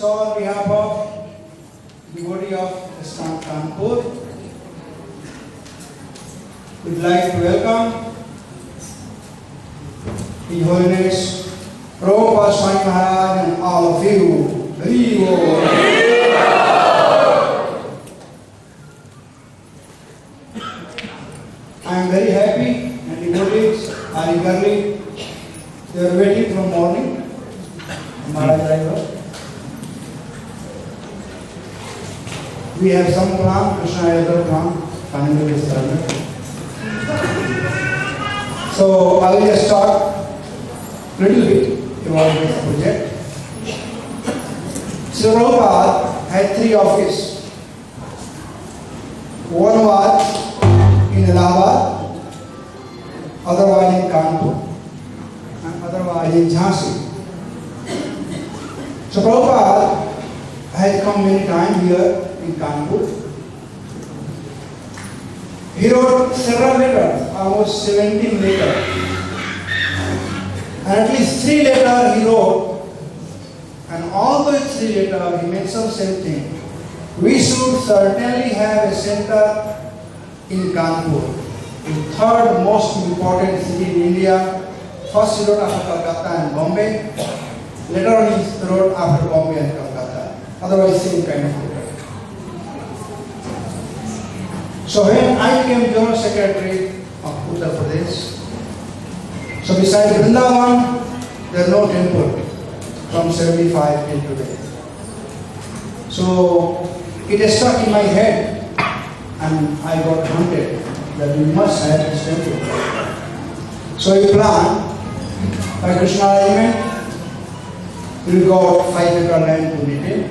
So on behalf of the devotee of ISKCON Kanpur, we'd like to welcome His Holiness Romapada Swami Maharaja and all of you. I am very happy and devotees are eagerly, they are waiting from morning. Maharaja, we have some plan, Krishna Ayodhya plan, so I will just talk a little bit about this project. Sri Prabhupada had three offices. One was in Allahabad, other was in Kanpur, and other was in Jhansi. So Prabhupada had come many times here in Kanpur. He wrote several letters, almost 17 letters. And at least 3 letters he wrote, and all those 3 letters he mentioned the same thing. We should certainly have a center in Kanpur, the third most important city in India. First he wrote after Calcutta and Bombay. Later on he wrote after Bombay and Calcutta. Otherwise same kind of letter. So when I became General Secretary of Uttar Pradesh, so besides Vrindavan, there is no temple from 75 till today. So it stuck in my head and I got hunted that we must have this temple. So we planned by Krishna arrangement, we got 5-acre land to maintain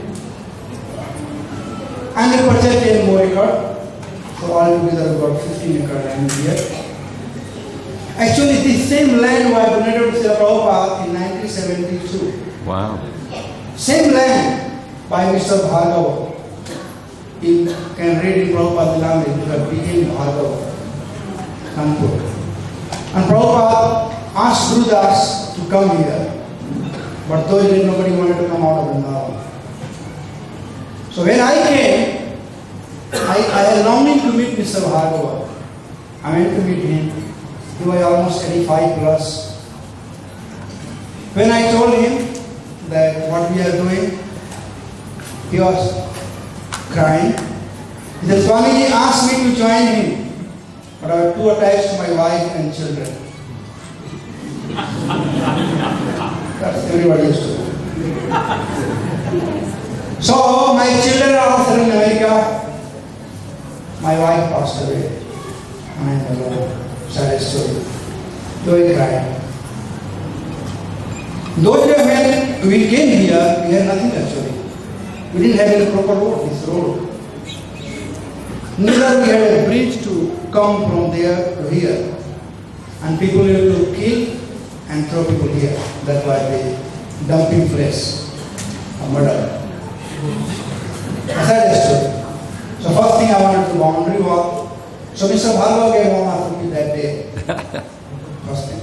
and we purchased 10 more acres. So altogether we got 15-acre land here. Actually, this same land was donated to Srila Prabhupada in 1972. Wow. Same land by Mr. Bhargava. You can read in Prabhupada language because became Bhargava, Kanpur. And Prabhupada asked Guru Das to come here. But those days nobody wanted to come out of Vrindavan. So when I came, I had longing to meet Mr. Bhargava. I went to meet him. He was almost 85 plus. When I told him that what we are doing, he was crying. He said, Swamiji asked me to join him, but I was too attached to my wife and children. That's everybody's story. So my children are also in America. My wife passed away. And sad story. Doing crying. Those days when we came here, we had nothing actually. We didn't have any proper road, this road. Neither we had a bridge to come from there to here. And people used to kill and throw people here. That was the dumping place of murder. A sad story. So first thing I wanted to boundary walk. So Mr. Bhargava gave one after me that day. First thing.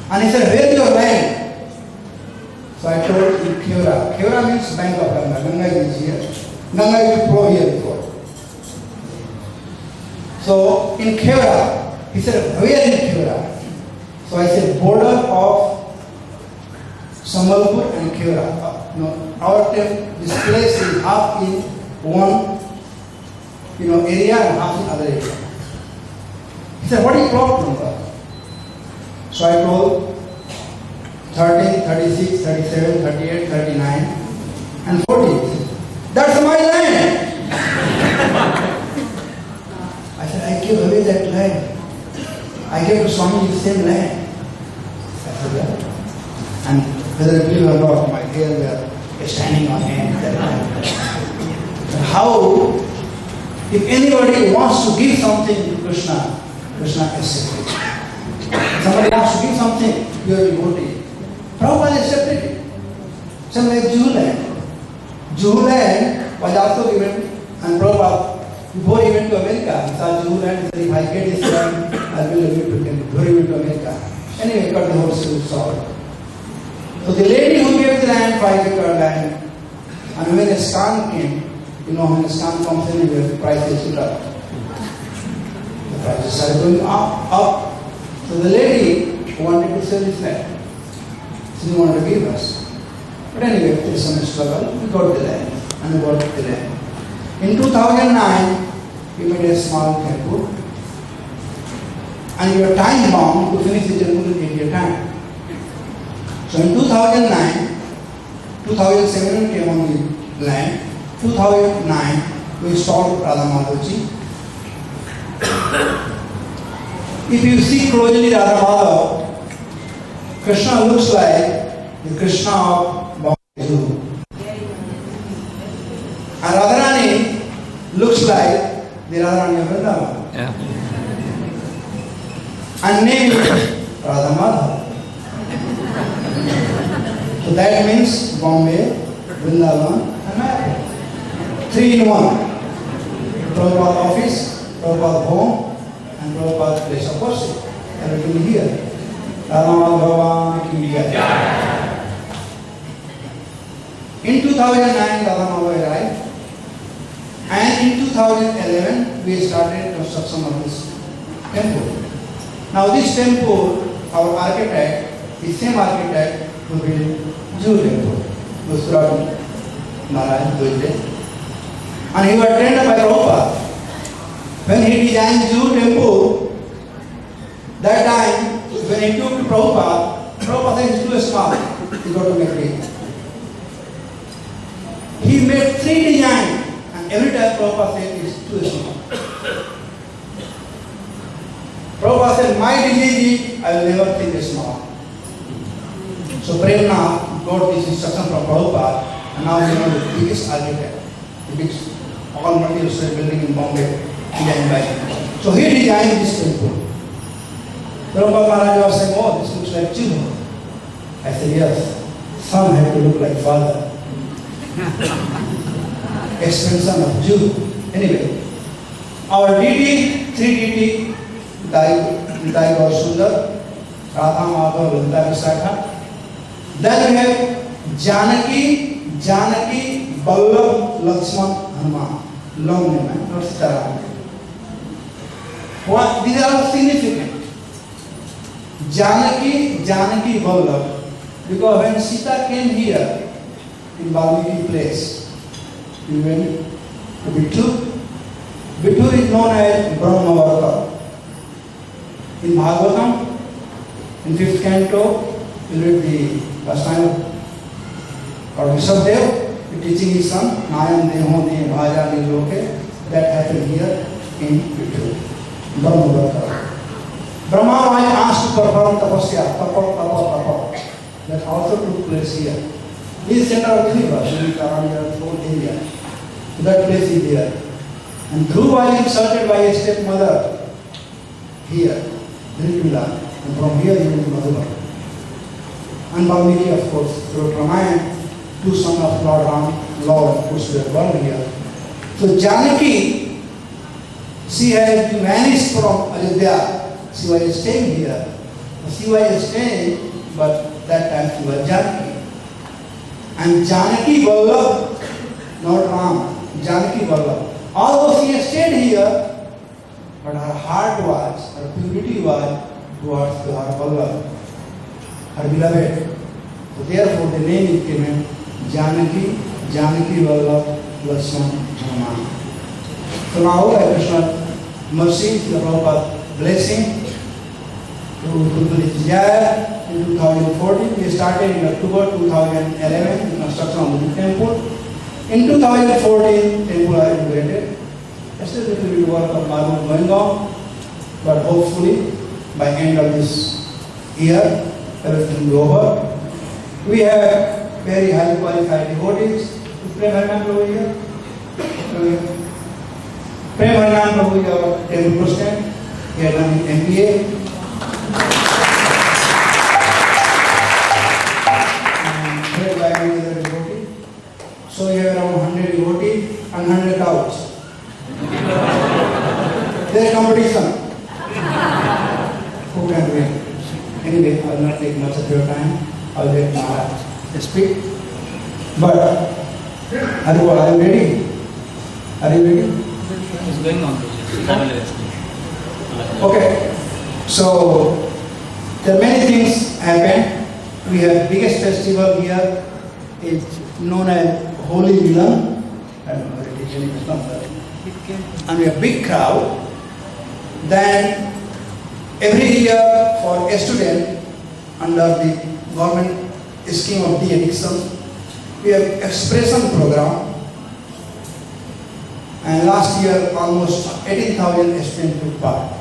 And he said, where is your land? So I told him Kevra. Kevra means bank of Ganga. Ganga is here. Ganga is flow here before. So in Kevra, he said, where in Kevra? So I said, border of Sambalpur and Kevra. Our this place is half in one area and half in other area. He said, what do you plot number? So I told 30, 36, 37, 38, 39 and 40. That's my land. I said, I gave away that land. I gave to Swami the same land. I said, yeah. And whether you believe or not, my hair were standing on end. How, if anybody wants to give something to Krishna, Krishna accepts it. Somebody wants to give something, you are devotee. Prabhupada accepted it. Same like Juhu land. Juhu land was also given, and Prabhupada, before he went to America, he saw Juhu land, he said, if I get this land, I will give it to him. Before he went to America. Anyway, got the whole civil solved. So the lady who gave the land, 5-acre land, And when ISKCON came, you know, when ISKCON comes anywhere, the prices shoot up. The prices started going up. So the lady wanted to sell this land. She didn't want to give us. But anyway, there is some struggle. We got the land. And we got the land. In 2009, we made a small temple. And you are time bound to finish the temple in your time. So in 2009, 2007 we came on the land. 2009 we installed Ramas. If you see closely Ramas, Krishna looks like the Krishna of Bombay. And Radharani looks like the Radharani of Vrindavan. Yeah. And name is Radha. So that means Bombay, Vrindavan and Mayapur. 3 in 1. Prabhupada office, Prabhupada home and Prabhupada place of worship. Everything here. Rama Bhagavan ki jai. In 2009, Rama arrived. And in 2011, we started construction of this temple. Now this temple, our architect, the same architect who built Jew temple, Viswamitra Maharaj built it. And he was trained by Romapada. When he designed Jew temple, that time when he took to Prabhupada, Prabhupada said it's too small, he got to make it. He made 3 designs, and every time Prabhupada said it's too small. Prabhupada said, my disease, I will never think it's small. So Premna got this instruction from Prabhupada, and now you know the biggest architect, the biggest all multi-story building in Bombay, designed by him. So he designed this temple. Romapada Maharaja was saying, oh, this looks like Jew. I said, yes, some have to look like father. Extension of Jew. Anyway, our deity, 3 deity, Dai Gaur Sundar, Radha Madhav, Vrinda Visakha. Then we have Janaki, Vallabh, Lakshman, Hanuman. Long name, not Sitaram. These are significant. Janaki, Vallabh. Because when Sita came here in Valmiki place, we went to Vittu. Vittu is known as Brahmavarta. In Bhagavatam, in 5th canto, you read the first time of Vishwadev, teaching his son, Nayam Deho De Bhajani Loke, that happened here in Vittu. Brahmavarta. Brahma was asked to perform tapasya, tapa. That also took place here. This is center of the universe, around the whole area. So that place is there. And Dhruv was insulted by his stepmother here, Dhrivila. And from here he went to Madhura. And Valmiki, of course, through Ramayana, 2 sons of Lord Ram, Lord, who were born here. So Janaki, she has vanished from Ayodhya. She was staying here. She was staying, but that time she was Janaki. And Janaki Vallabh, not Ram, Janaki Vallabh. Although she has stayed here, but her heart was, her purity was towards her Vallabh, her beloved. So therefore the name came Janaki Vallabh Lakshman Hanuman. So now I Krishna mercy, the Prabhupada blessing to fulfill his desire. In 2014, we started in October 2011 the construction of the temple. In 2014, temple was inaugurated. Still little bit work of marble going on, but hopefully by end of this year, everything will be over. We have very highly qualified devotees. Prem Harinam Prabhu here. Prem Harinam Prabhu is our temple president. He has done his MBA. So you have around 100 devotees and 100 cows. There is competition. Who can win? Anyway, I will not take much of your time. I will let Maharaj speak. But Are you ready? Are you ready? It's going on. Okay. So there are many things happen. We have biggest festival here. It's known as Holy Milan. I don't know religion is not that. And we have big crowd. Then every year for a student under the government scheme of de-addiction, we have expression program. And last year almost 18,000 students took part.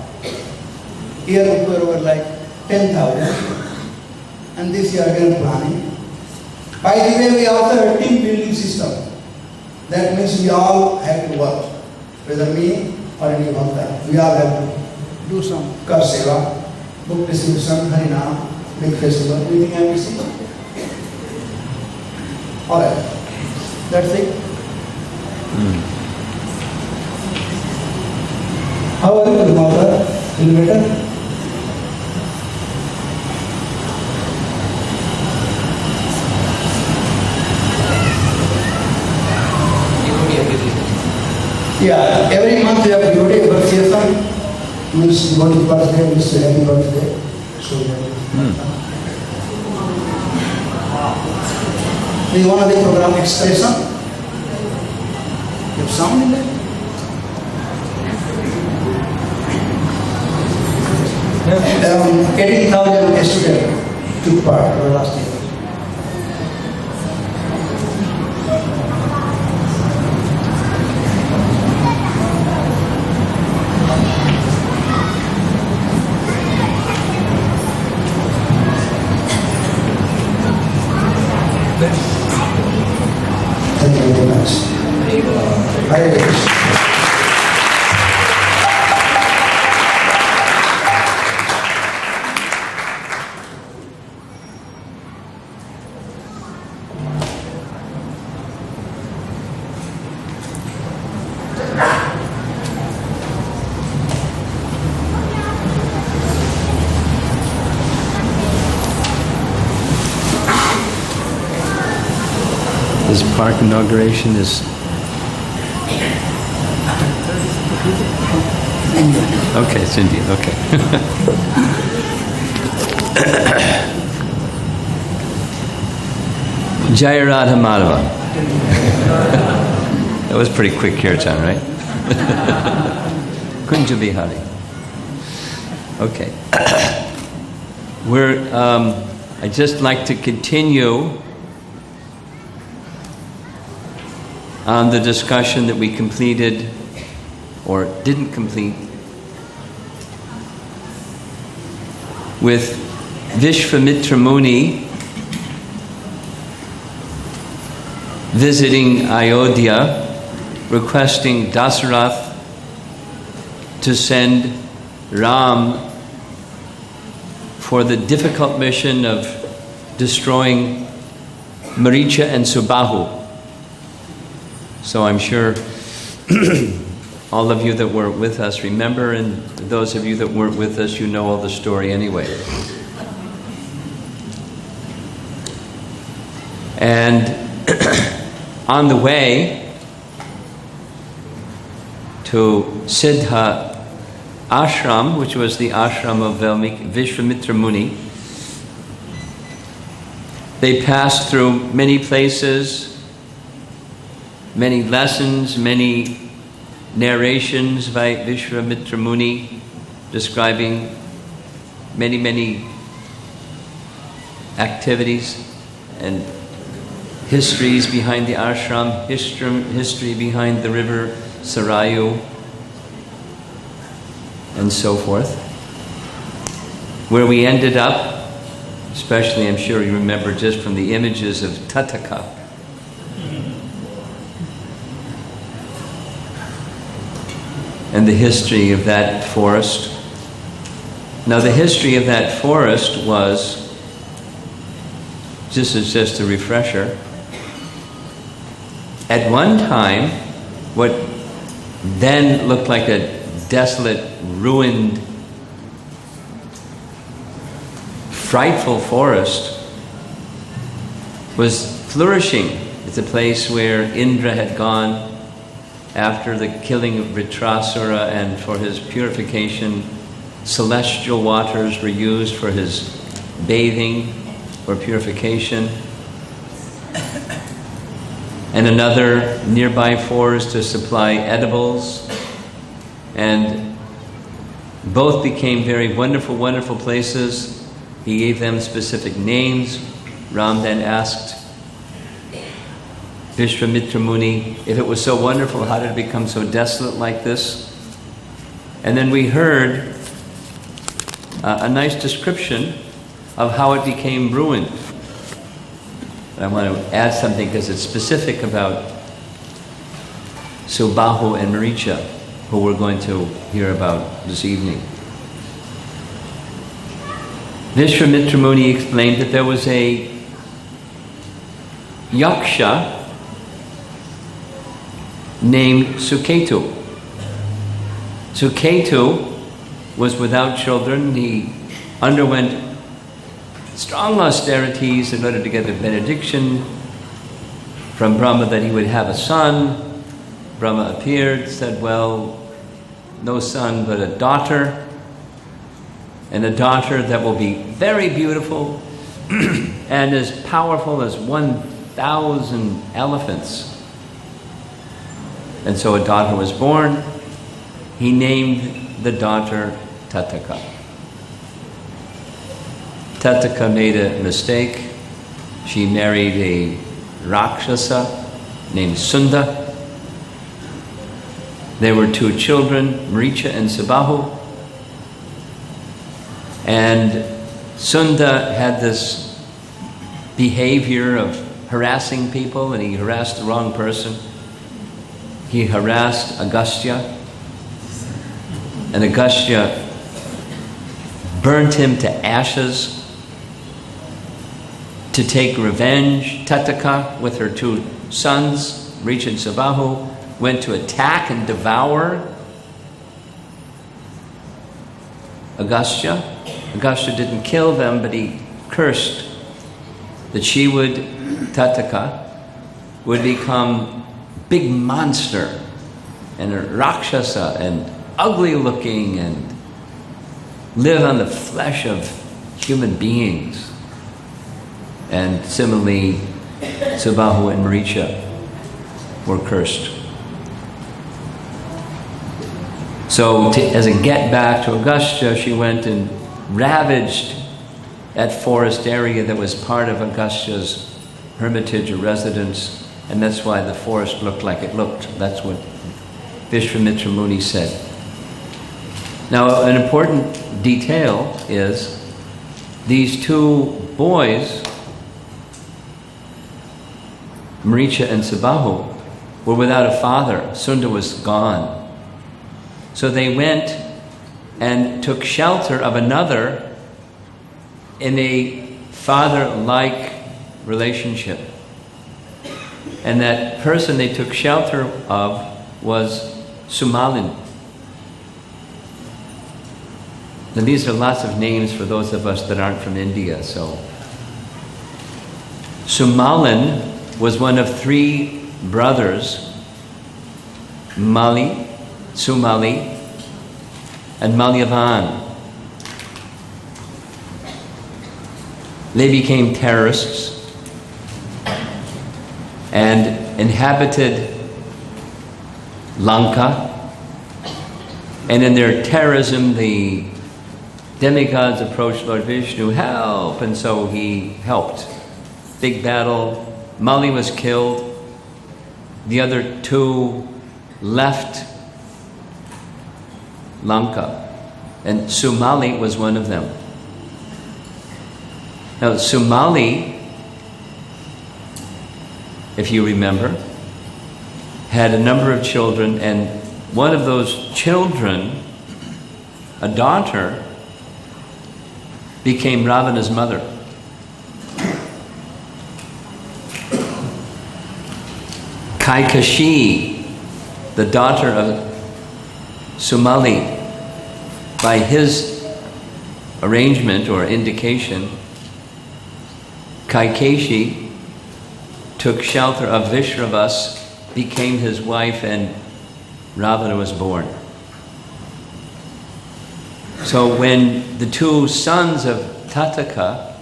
Year over like 10,000. And this year again planning. By the way, we also have a team building system. That means we all have to work, whether me or any bhakta. We all have to do some kar seva, book distribution, harinam, big festival, everything have to see. Alright, that's it. How are you, mother? Feel better? Yeah, every month we have devotee appreciation. Means devotee's birthday, means happy birthday. So do you want the program expression? You have sound in there? Around 18,000 students took part last year. Thank you very much. Hare Krishna. This park inauguration is... Okay, it's Indian, okay. Jaya Radha Madhava. That was pretty quick kirtan, right? Kunja Vihari. Okay. I'd just like to continue on the discussion that we completed or didn't complete with Viswamitra Muni visiting Ayodhya, requesting Dasarath to send Ram for the difficult mission of destroying Maricha and Subahu. So I'm sure all of you that were with us remember, and those of you that weren't with us, you know all the story anyway. And on the way to Siddha Ashram, which was the ashram of Viswamitra Muni, they passed through many places, many lessons, many narrations by Viswamitra Muni describing many activities and histories behind the ashram, history behind the river Sarayu, and so forth. Where we ended up, especially I'm sure you remember just from the images of Tataka, and the history of that forest. Now the history of that forest was, just a refresher, at one time, what then looked like a desolate, ruined, frightful forest was flourishing It's a place where Indra had gone after the killing of Vritrasura, and for his purification, celestial waters were used for his bathing or purification. And another nearby forest to supply edibles. And both became very wonderful, wonderful places. He gave them specific names. Ram then asked Viswamitra Muni, if it was so wonderful, how did it become so desolate like this? And then we heard a nice description of how it became ruined. I want to add something because it's specific about Subahu and Maricha, who we're going to hear about this evening. Viswamitra Muni explained that there was a yaksha named Suketu. Suketu was without children. He underwent strong austerities in order to get a benediction from Brahma that he would have a son. Brahma appeared, said, well, no son but a daughter, and a daughter that will be very beautiful and as powerful as 1,000 elephants. And so a daughter was born. He named the daughter Tataka. Tataka made a mistake. She married a Rakshasa named Sunda. There were 2 children, Maricha and Subahu. And Sunda had this behavior of harassing people, and he harassed the wrong person. He harassed Agastya, and Agastya burnt him to ashes to take revenge. Tataka, with her 2 sons, Maricha and Subahu, went to attack and devour Agastya. Agastya didn't kill them, but he cursed that she would, Tataka, would become big monster and a Rakshasa and ugly looking and live on the flesh of human beings. And similarly, Subahu and Maricha were cursed. So as a get back to Agastya, she went and ravaged that forest area that was part of Agastya's hermitage or residence, and that's why the forest looked like it looked. That's what Viswamitra Muni said. Now, an important detail is these 2 boys, Maricha and Subahu, were without a father. Sunda was gone. So they went and took shelter of another in a father-like relationship. And that person they took shelter of was Sumalin. Now these are lots of names for those of us that aren't from India. So Sumalin was one of 3 brothers, Mali, Sumali, and Malyavan. They became terrorists and inhabited Lanka. And in their terrorism, the demigods approached Lord Vishnu, help! And so he helped. Big battle. Mali was killed. The other 2 left Lanka, and Sumali was one of them. Now, Sumali, if you remember, had a number of children, and one of those children, a daughter, became Ravana's mother. Kaikashi, the daughter of Sumali, by his arrangement or indication, Kaikeshi took shelter of Vishravas, became his wife, and Ravana was born. So when the two sons of Tataka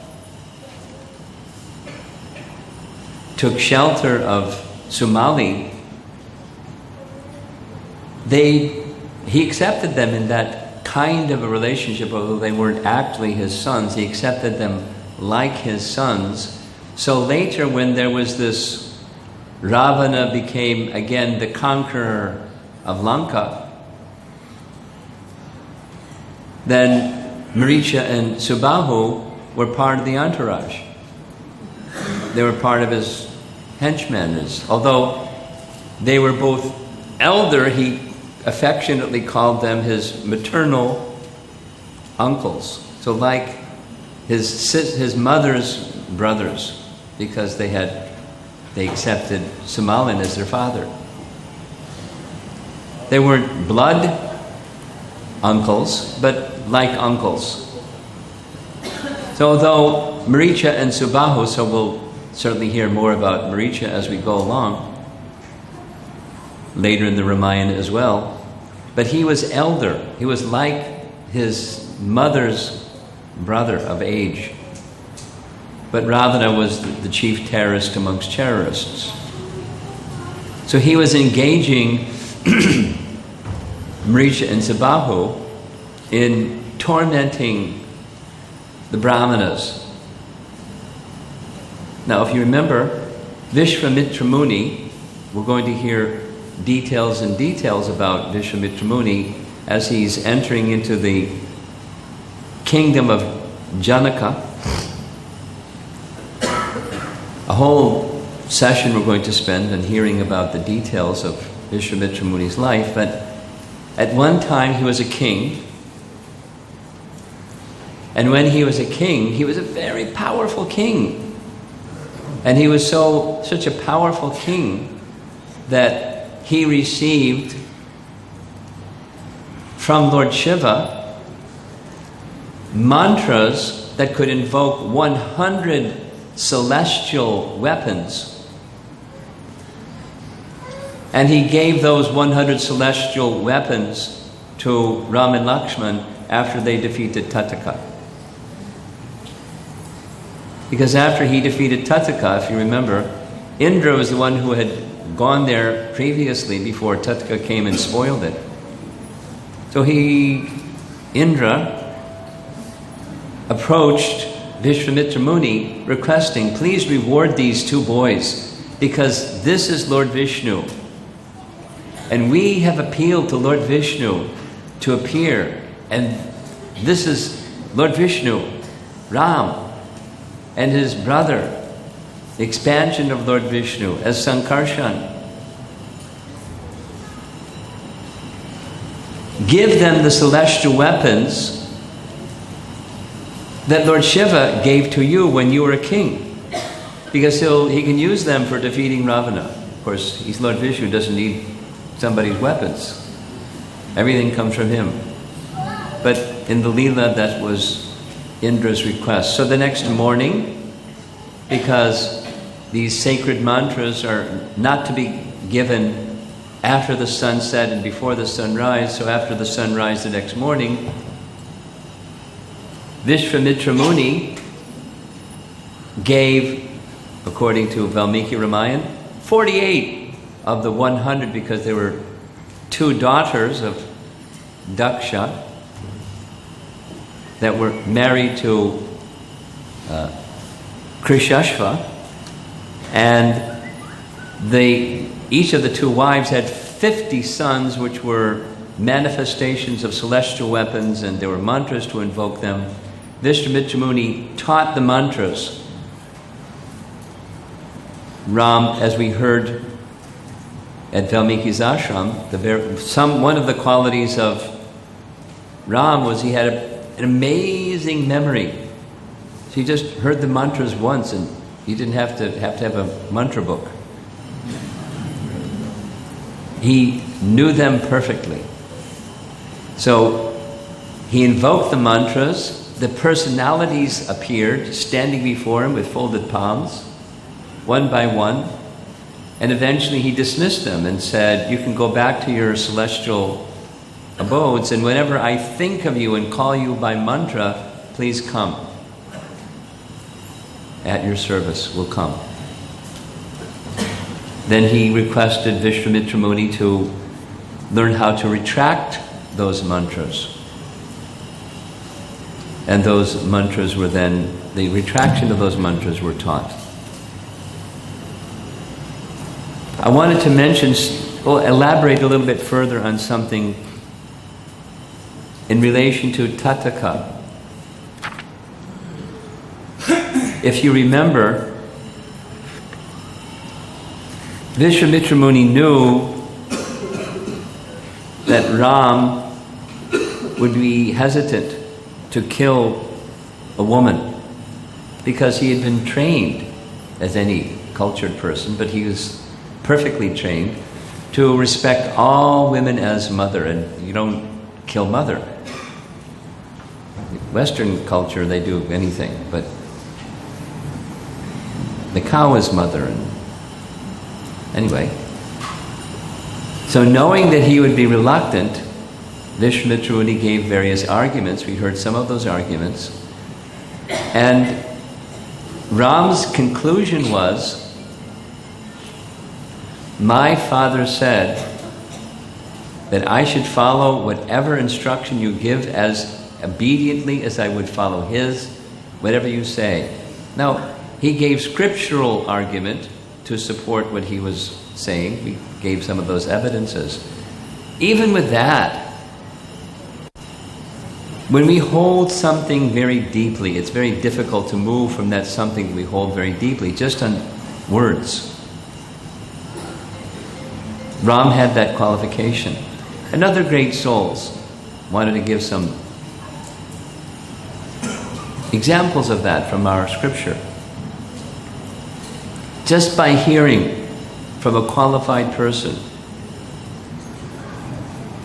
took shelter of Sumali, he accepted them in that kind of a relationship, although they weren't actually his sons. He accepted them like his sons. So later, when there was this, Ravana became again the conqueror of Lanka, then Maricha and Subahu were part of the entourage. They were part of his henchmen. Although they were both elder, he affectionately called them his maternal uncles. So like his mother's brothers, because they accepted Sumalin as their father. They weren't blood uncles, but like uncles. So although Maricha and Subahu, so we'll certainly hear more about Maricha as we go along, later in the Ramayana as well, but he was elder. He was like his mother's brother of age. But Ravana was the chief terrorist amongst terrorists. So he was engaging Maricha and Subahu in tormenting the Brahmanas. Now, if you remember, Viswamitra Muni, we're going to hear details about Viswamitra Muni as he's entering into the kingdom of Janaka. A whole session we're going to spend on hearing about the details of Viswamitra Muni's life, but at one time he was a king, and when he was a king, he was a very powerful king. And he was such a powerful king that he received from Lord Shiva mantras that could invoke 100 celestial weapons. And he gave those 100 celestial weapons to Ram and Lakshman after they defeated Tataka. Because after he defeated Tataka, if you remember, Indra was the one who had gone there previously before Tataka came and spoiled it. So Indra approached Viswamitra Muni requesting, please reward these two boys, because this is Lord Vishnu. And we have appealed to Lord Vishnu to appear. And this is Lord Vishnu, Ram, and his brother, the expansion of Lord Vishnu as Sankarshan. Give them the celestial weapons that Lord Shiva gave to you when you were a king, because he can use them for defeating Ravana. Of course, he's Lord Vishnu, doesn't need somebody's weapons. Everything comes from him. But in the Leela, that was Indra's request. So the next morning, because these sacred mantras are not to be given after the sunset and before the sunrise, so after the sunrise the next morning, Viswamitra Muni gave, according to Valmiki Ramayana, 48 of the 100, because there were two daughters of Daksha that were married to Krishashva, and each of the two wives had 50 sons, which were manifestations of celestial weapons, and there were mantras to invoke them. Viswamitra Muni taught the mantras. Ram, as we heard at Valmiki's ashram, one of the qualities of Ram was he had an amazing memory. So he just heard the mantras once, and he didn't have to have a mantra book. He knew them perfectly. So he invoked the mantras. The personalities appeared, standing before him with folded palms. one by one, and eventually he dismissed them and said, you can go back to your celestial abodes, and whenever I think of you and call you by mantra, please come. At your service, will come. Then he requested Viswamitra Muni to learn how to retract those mantras. And those mantras were then, the retraction of those mantras were taught. I wanted to mention, elaborate a little bit further on something in relation to Tathaka. If you remember, Viswamitra Muni knew that Ram would be hesitant to kill a woman because he had been trained, as any cultured person, but he was perfectly trained to respect all women as mother, and you don't kill mother. Western culture, they do anything, but the cow is mother. And anyway, so knowing that he would be reluctant, Viswamitra Muni gave various arguments. We heard some of those arguments. And Ram's conclusion was, my father said that I should follow whatever instruction you give as obediently as I would follow his, whatever you say. Now, he gave scriptural argument to support what he was saying. We gave some of those evidences. Even with that, when we hold something very deeply, it's very difficult to move from that something we hold very deeply, just on words. Ram had that qualification. And other great souls wanted to give some examples of that from our scripture. Just by hearing from a qualified person.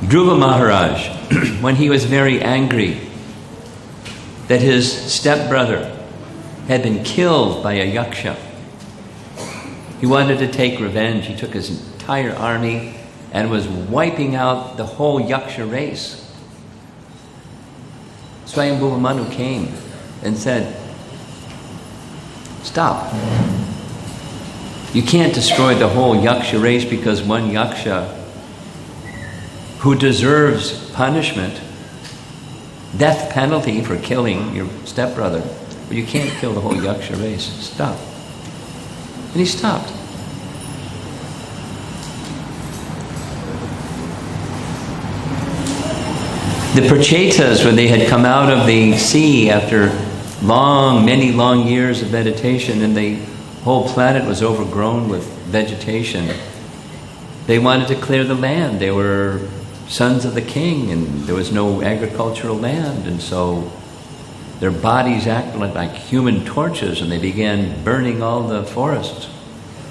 Dhruva Maharaj, when he was very angry that his stepbrother had been killed by a yaksha, he wanted to take revenge. He took his entire army and was wiping out the whole yaksha race. Swayambhuva Manu came and said, stop. You can't destroy the whole yaksha race because one yaksha who deserves punishment, death penalty for killing your stepbrother, but you can't kill the whole yaksha race. Stop. And he stopped. The Prachetas, when they had come out of the sea after many long years of meditation, and the whole planet was overgrown with vegetation, they wanted to clear the land. They were sons of the king, and there was no agricultural land, and so their bodies acted like human torches, and they began burning all the forests.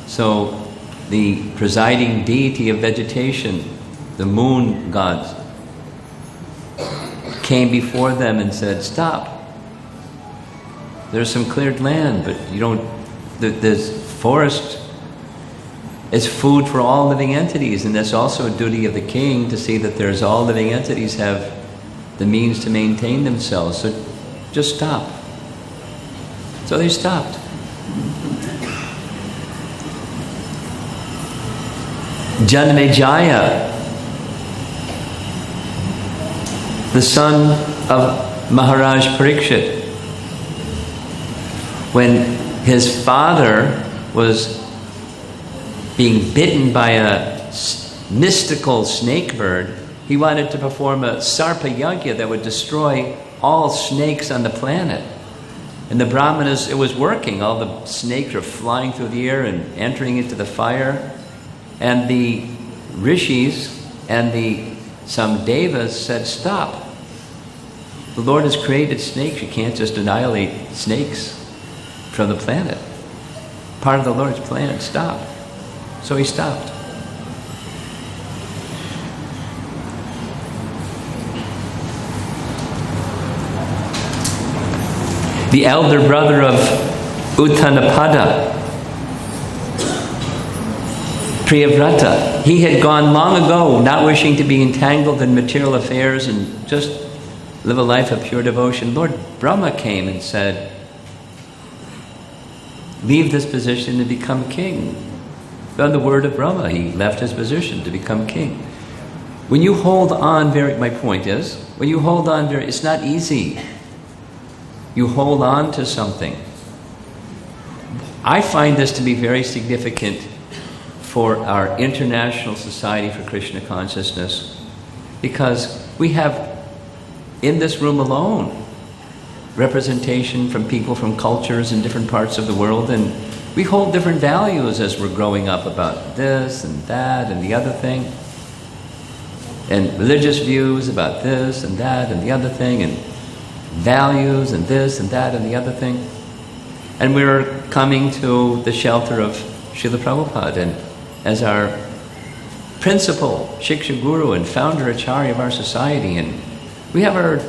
So the presiding deity of vegetation, the moon gods, came before them and said, stop. There's some cleared land, but you don't, this forest is food for all living entities, and that's also a duty of the king to see that there's all living entities have the means to maintain themselves. So just stop. So they stopped. Janmejaya, the son of Maharaj Parikshit, when his father was being bitten by a mystical snake bird, he wanted to perform a sarpa yagya that would destroy all snakes on the planet. And the brahmanas, it was working. All the snakes were flying through the air and entering into the fire. And the rishis and some devas said, stop. The Lord has created snakes. You can't just annihilate snakes from the planet. Part of the Lord's plan. Stop. So he stopped. The elder brother of Uttanapada, Priyavrata. He had gone long ago, not wishing to be entangled in material affairs and just live a life of pure devotion. Lord Brahma came and said, leave this position and become king. On the word of Brahma, he left his position to become king. When you hold on my point is, when you hold on it's not easy. You hold on to something. I find this to be very significant for our International Society for Krishna Consciousness, because we have, in this room alone, representation from people from cultures in different parts of the world, and we hold different values as we're growing up about this and that and the other thing, and religious views about this and that and the other thing, and values and this and that and the other thing. And we're coming to the shelter of Srila Prabhupada, and as our principal Shiksha Guru and founder Acharya of our society, and we have our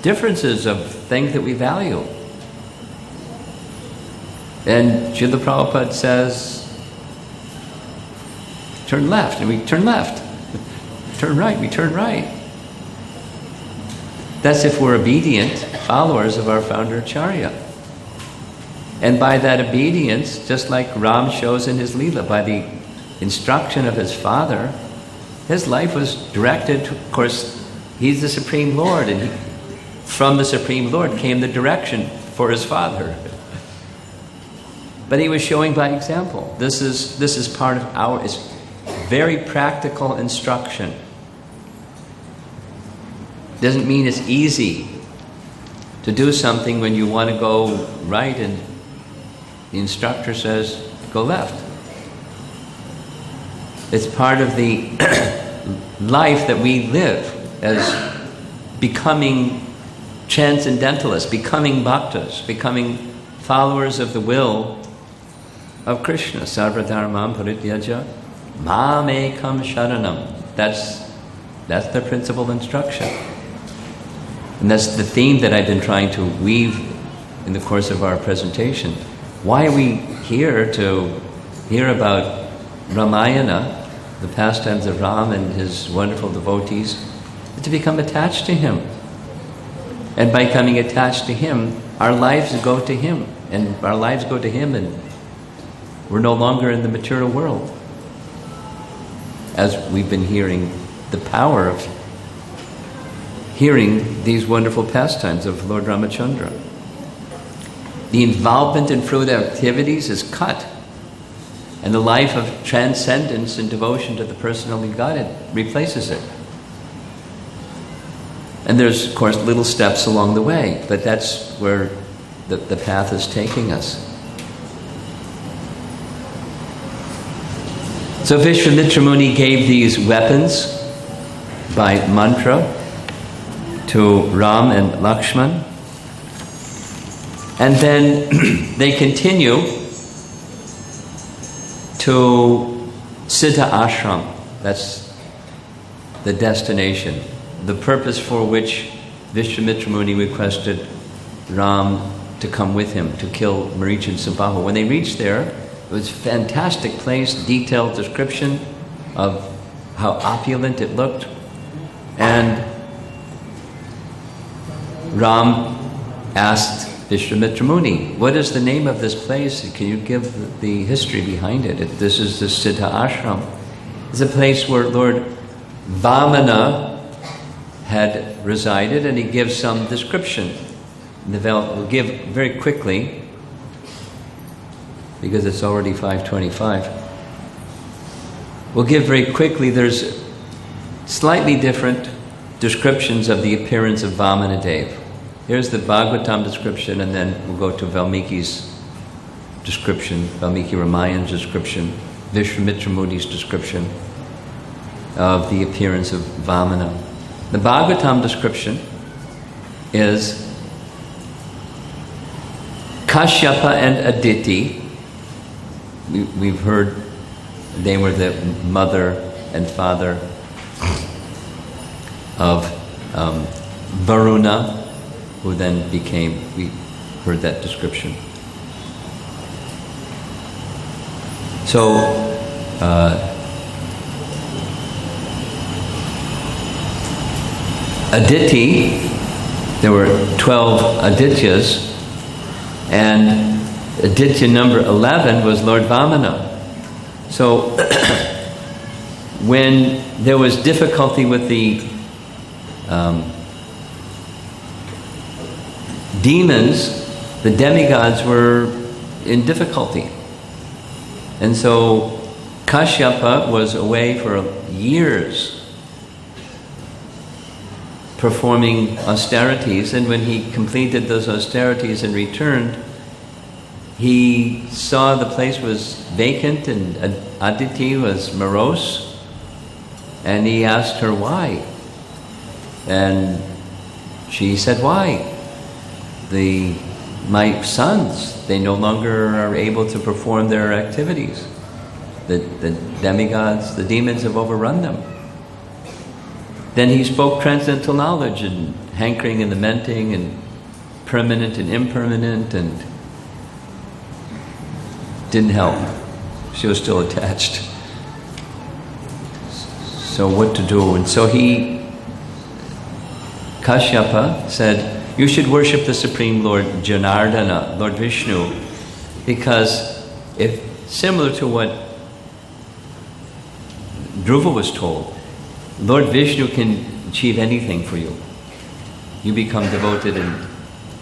differences of things that we value. And Srila Prabhupada says, turn left, and we turn left. Turn right, we turn right. That's if we're obedient followers of our founder Acharya. And by that obedience, just like Ram shows in his Leela, by the instruction of his father, his life was directed, of course, he's the Supreme Lord, and from the Supreme Lord came the direction for his father. But he was showing by example. This is part of it's very practical instruction. Doesn't mean it's easy to do something when you want to go right and the instructor says, go left. It's part of the life that we live as becoming transcendentalists, becoming bhaktas, becoming followers of the will of Krishna. Sarva dharmam parityaja mam ekam sharanam. That's the principal instruction. And that's the theme that I've been trying to weave in the course of our presentation. Why are we here to hear about Ramayana, the pastimes of Ram and his wonderful devotees? To become attached to him. And by becoming attached to him, our lives go to him. And our lives go to him, and we're no longer in the material world. As we've been hearing the power of hearing these wonderful pastimes of Lord Ramacandra. The involvement in fruit activities is cut, and the life of transcendence and devotion to the personality of Godhead replaces it. And there's, of course, little steps along the way, but that's where the path is taking us. So Viswamitra Muni gave these weapons by mantra to Ram and Lakshman. And then they continue to Siddha Ashram. That's the destination. The purpose for which Viswamitra Muni requested Ram to come with him to kill Maricha and Subbahu. When they reached there, it was a fantastic place, detailed description of how opulent it looked. And Ram asked Viswamitra Muni, what is the name of this place? Can you give the history behind it? This is the Siddha Ashram. It's a place where Lord Vamana had resided, and he gives some description. We'll give very quickly, because it's already 5:25. We'll give very quickly. There's slightly different descriptions of the appearance of Vamanadev. Here's the Bhagavatam description, and then we'll go to Valmiki's description, Valmiki Ramayan's description, Viswamitra Muni's description of the appearance of Vamana. The Bhagavatam description is Kashyapa and Aditi. We've heard they were the mother and father of Varuna, who then became, we heard that description. So Aditi, there were 12 Adityas, and Aditya number 11 was Lord Vamana. So when there was difficulty with the demons, the demigods were in difficulty. And so Kashyapa was away for years performing austerities, and when he completed those austerities and returned, he saw the place was vacant and Aditi was morose, and he asked her why. And she said, why? My sons, they no longer are able to perform their activities. The demigods, the demons have overrun them. Then he spoke transcendental knowledge and hankering and lamenting and permanent and impermanent, and didn't help. She was still attached. So what to do? And so Kashyapa said, you should worship the Supreme Lord Janardana, Lord Vishnu, because if similar to what Dhruva was told, Lord Vishnu can achieve anything for you. You become devoted and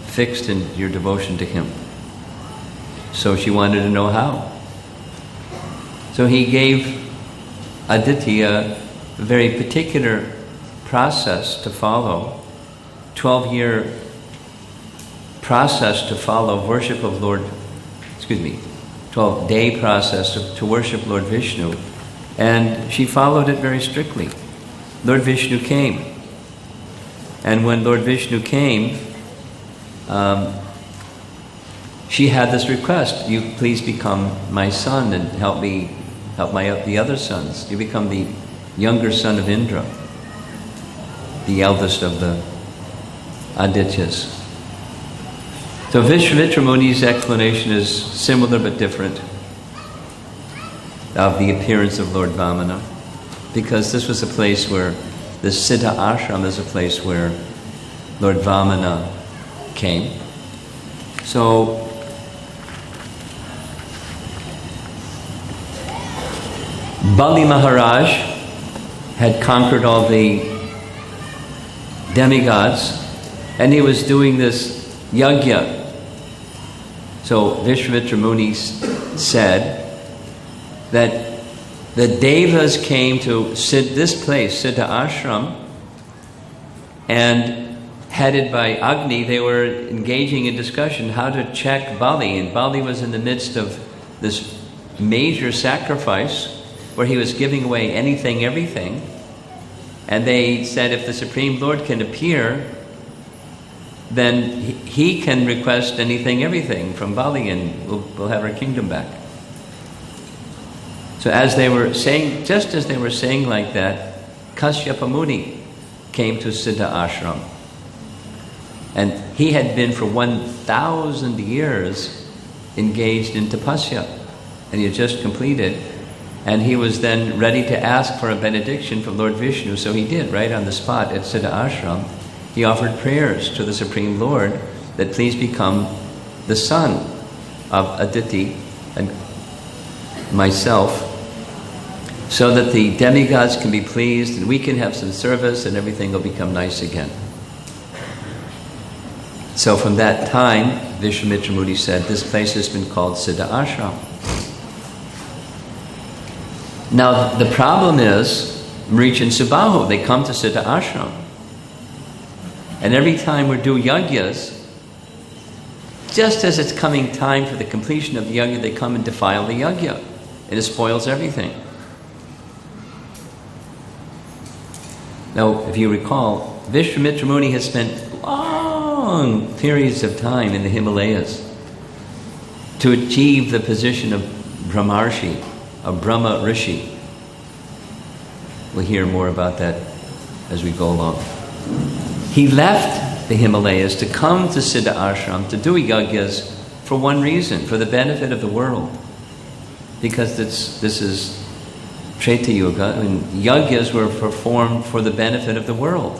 fixed in your devotion to him. So she wanted to know how. So he gave Aditi a very particular process to follow, 12-year process to follow, worship of 12-day process to worship Lord Vishnu. And she followed it very strictly. Lord Vishnu came. And when Lord Vishnu came, she had this request, you please become my son and help the other sons. You become the younger son of Indra, the eldest of the Adityas. So Viswamitra Muni's explanation is similar but different of the appearance of Lord Vamana, because this was a place where, the Siddha Ashram is a place where Lord Vamana came. So Bali Maharaj had conquered all the demigods, and he was doing this yajna. So Viswamitra Muni said that the Devas came to this place, Siddha Ashram, and headed by Agni, they were engaging in discussion how to check Bali. And Bali was in the midst of this major sacrifice where he was giving away anything, everything. And they said if the Supreme Lord can appear, then he can request anything, everything from Bali, and we'll have our kingdom back. So as they were saying, just as they were saying like that, Kashyapa Muni came to Siddha Ashram. And he had been for 1,000 years engaged in tapasya. And he had just completed. And he was then ready to ask for a benediction from Lord Vishnu. So he did, right on the spot at Siddha Ashram. He offered prayers to the Supreme Lord that please become the son of Aditi and myself, so that the demigods can be pleased and we can have some service and everything will become nice again. So from that time, Viswamitra Muni said, this place has been called Siddha Ashram. Now the problem is, Maricha and Subahu, they come to Siddha Ashram. And every time we do yajnas, just as it's coming time for the completion of the yajna, they come and defile the yajna. And it spoils everything. Now, if you recall, Viswamitra Muni has spent long periods of time in the Himalayas to achieve the position of Brahmarshi, of Brahma Rishi. We'll hear more about that as we go along. He left the Himalayas to come to Siddha Ashram to do yajnas for one reason, for the benefit of the world. Because this is Treta Yuga, and yajnas were performed for the benefit of the world.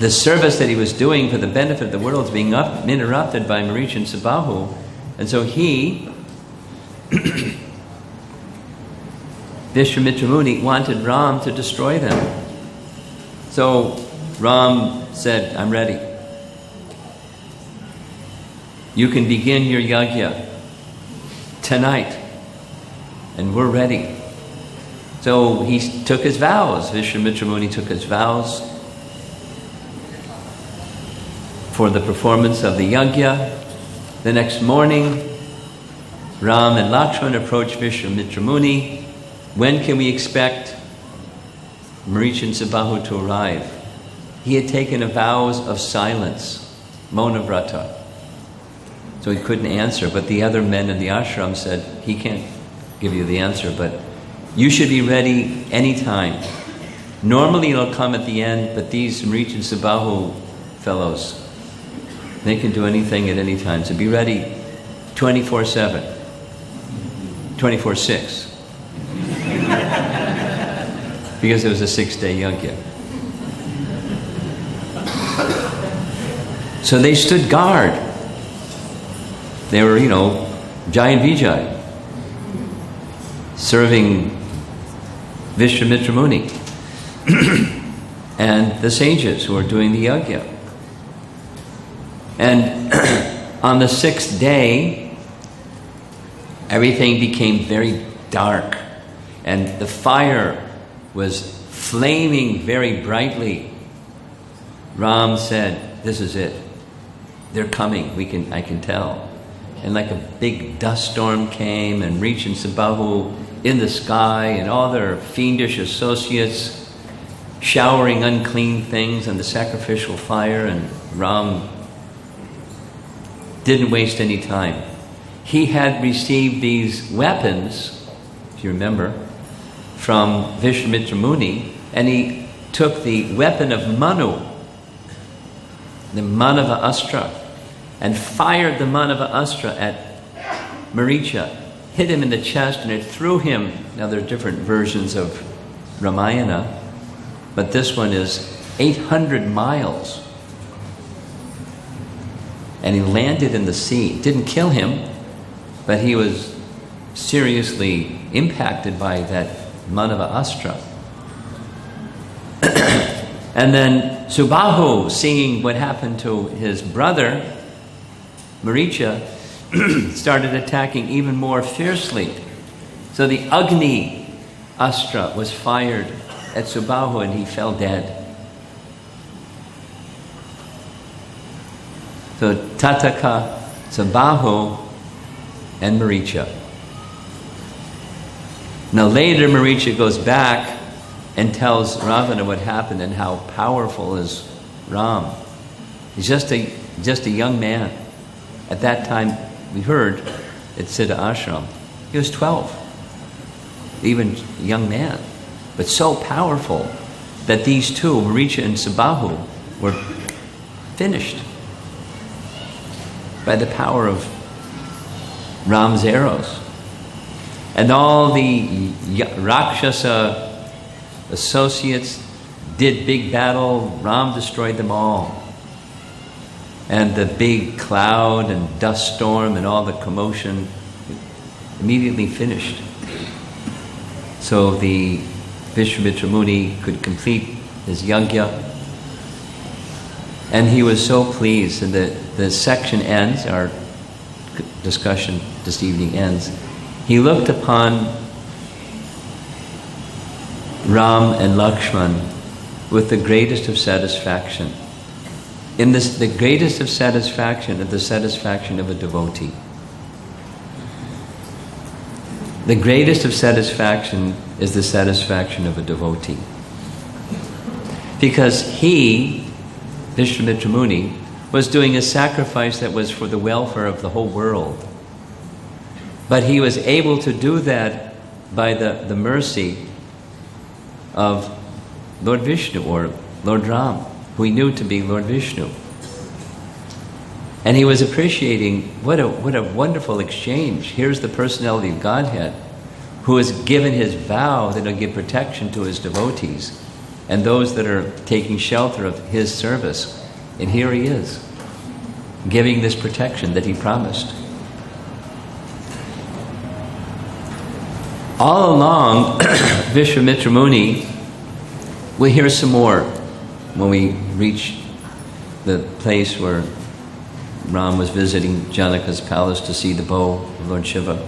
the service that he was doing for the benefit of the world is being interrupted by Maricha and Subahu. And so he, Viswamitra Muni, wanted Ram to destroy them. So Ram said, I'm ready. You can begin your yajna tonight, and we're ready. So he took his vows. Viswamitra Muni took his vows for the performance of the yajna. The next morning, Ram and Lakshman approached Viswamitra Muni. When can we expect Maricha and Subahu to arrive? He had taken a vows of silence, Mona Vrata. So he couldn't answer, but the other men in the ashram said, he can't give you the answer, but you should be ready anytime. Normally it'll come at the end, but these Maricha and Subahu fellows, they can do anything at any time. So be ready 24/7, 24/6. Because it was a 6-day yajna. So they stood guard. They were, Jai and Vijay, serving Viswamitra Muni and the sages who were doing the yajna. And on the 6th day, everything became very dark, and the fire was flaming very brightly. Ram said, this is it. They're coming. I can tell. And like a big dust storm came, and Maricha and Subahu in the sky, and all their fiendish associates showering unclean things on the sacrificial fire, and Ram didn't waste any time. He had received these weapons, if you remember, from Viswamitra Muni, and he took the weapon of Manu, the Manava Astra, and fired the Manava Astra at Maricha, hit him in the chest, and it threw him. Now there are different versions of Ramayana, but this one is 800 miles. And he landed in the sea. It didn't kill him, but he was seriously impacted by that Manava Astra. And then Subahu, seeing what happened to his brother, Maricha, started attacking even more fiercely. So the Agni Astra was fired at Subahu, and he fell dead. So Tataka, Subahu, and Maricha. Now later Maricha goes back and tells Ravana what happened and how powerful is Ram. He's just a young man. At that time, we heard at Siddha Ashram, he was 12, even a young man, but so powerful that these two, Maricha and Subahu, were finished by the power of Ram's arrows. And all the Rakshasa associates did big battle. Ram destroyed them all. And the big cloud and dust storm and all the commotion immediately finished. So the Viswamitra Muni could complete his yajna. And he was so pleased. And the section ends, our discussion this evening ends. He looked upon Ram and Lakshman with the greatest of satisfaction. In this, the greatest of satisfaction is the satisfaction of a devotee. The greatest of satisfaction is the satisfaction of a devotee. Because he, Viswamitra Muni, was doing a sacrifice that was for the welfare of the whole world. But he was able to do that by the mercy of Lord Vishnu, or Lord Ram, who he knew to be Lord Vishnu. And he was appreciating what a wonderful exchange. Here's the personality of Godhead, who has given his vow that he'll give protection to his devotees. and those that are taking shelter of his service. And here he is, giving this protection that he promised. All along, Viswamitra Muni, we'll hear some more when we reach the place where Ram was visiting Janaka's palace to see the bow of Lord Shiva.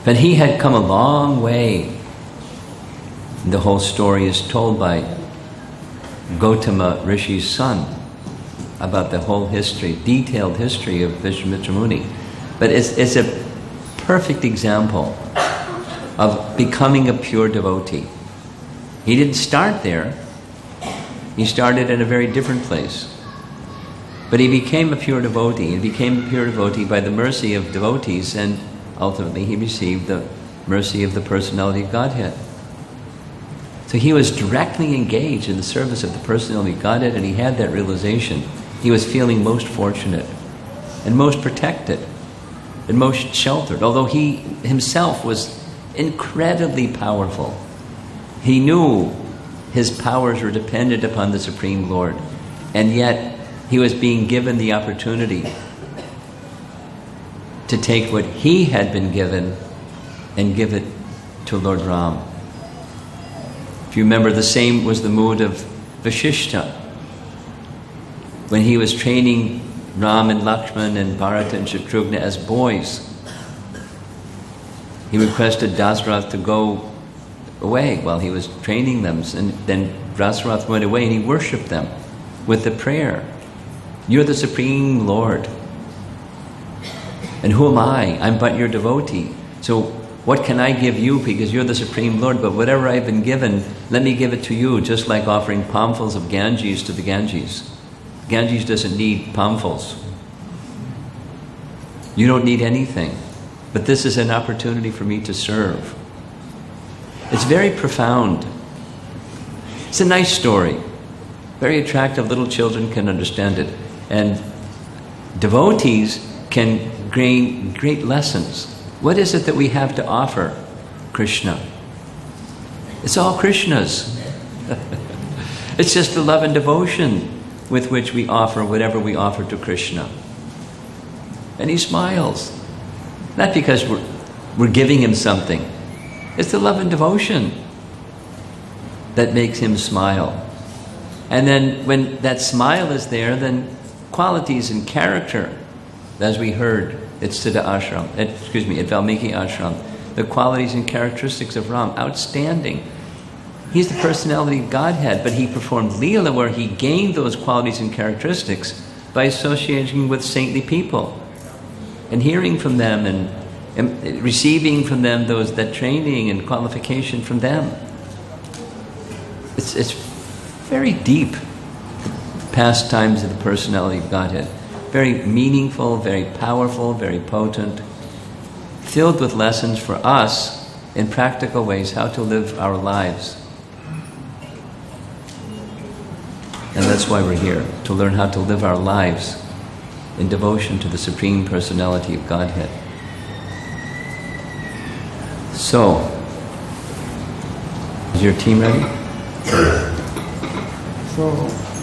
But he had come a long way. The whole story is told by Gautama Rishi's son about the whole history, detailed history of Viswamitra Muni. But it's a perfect example of becoming a pure devotee. He didn't start there. He started in a very different place. But he became a pure devotee. He became a pure devotee by the mercy of devotees, and ultimately he received the mercy of the personality of Godhead. So he was directly engaged in the service of the personality of Godhead, and he had that realization. He was feeling most fortunate and most protected and most sheltered, although he himself was incredibly powerful. He knew his powers were dependent upon the Supreme Lord, and yet he was being given the opportunity to take what he had been given and give it to Lord Ram. If you remember, the same was the mood of Vashishta when he was training Ram and Lakshman and Bharata and Shatrughna as boys. He requested Dasarath to go away while he was training them, and then Dasarath went away and he worshipped them with the prayer, "You're the Supreme Lord, and who am I? I'm but your devotee. So what can I give you, because you're the Supreme Lord, but whatever I've been given, let me give it to you," just like offering palmfuls of Ganges to the Ganges. Ganges doesn't need palmfuls. You don't need anything. But this is an opportunity for me to serve. It's very profound. It's a nice story. Very attractive. Little children can understand it. And devotees can gain great lessons. What is it that we have to offer Krishna? It's all Krishna's. It's just the love and devotion with which we offer whatever we offer to Krishna. And he smiles. Not because we're giving him something. It's the love and devotion that makes him smile. And then when that smile is there, then qualities and character, as we heard at Siddha Ashram, at Valmiki Ashram, the qualities and characteristics of Ram, outstanding. He's the personality of Godhead, but he performed Leela where he gained those qualities and characteristics by associating with saintly people and hearing from them and receiving from them that training and qualification from them. It's very deep pastimes of the personality of Godhead. Very meaningful, very powerful, very potent, filled with lessons for us in practical ways how to live our lives. And that's why we're here, to learn how to live our lives in devotion to the Supreme Personality of Godhead. So, is your team ready?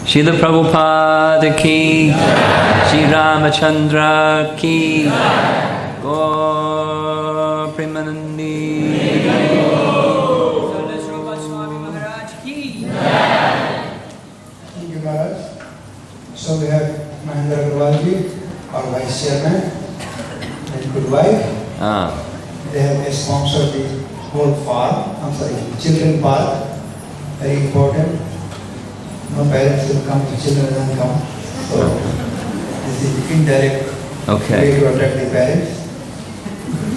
Srila Prabhupada ki, Sri Ramacandra ki, Gaur Premanandi, Romapada Swami Maharaja ki. Thank you, Maharaj. So we have Mahendra Gurwalji, our Vice Chairman, and good wife. They have sponsored the whole park, children park, very important. No parents will come, the children don't come. So this is indirect way to attract the parents.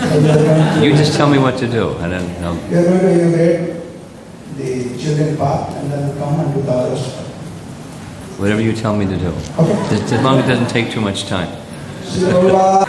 So You just tell me what to do. I don't know. we are going to inaugurate the children park and then we'll come and do the other stuff. Whatever you tell me to do. Okay. As long as it doesn't take too much time. So,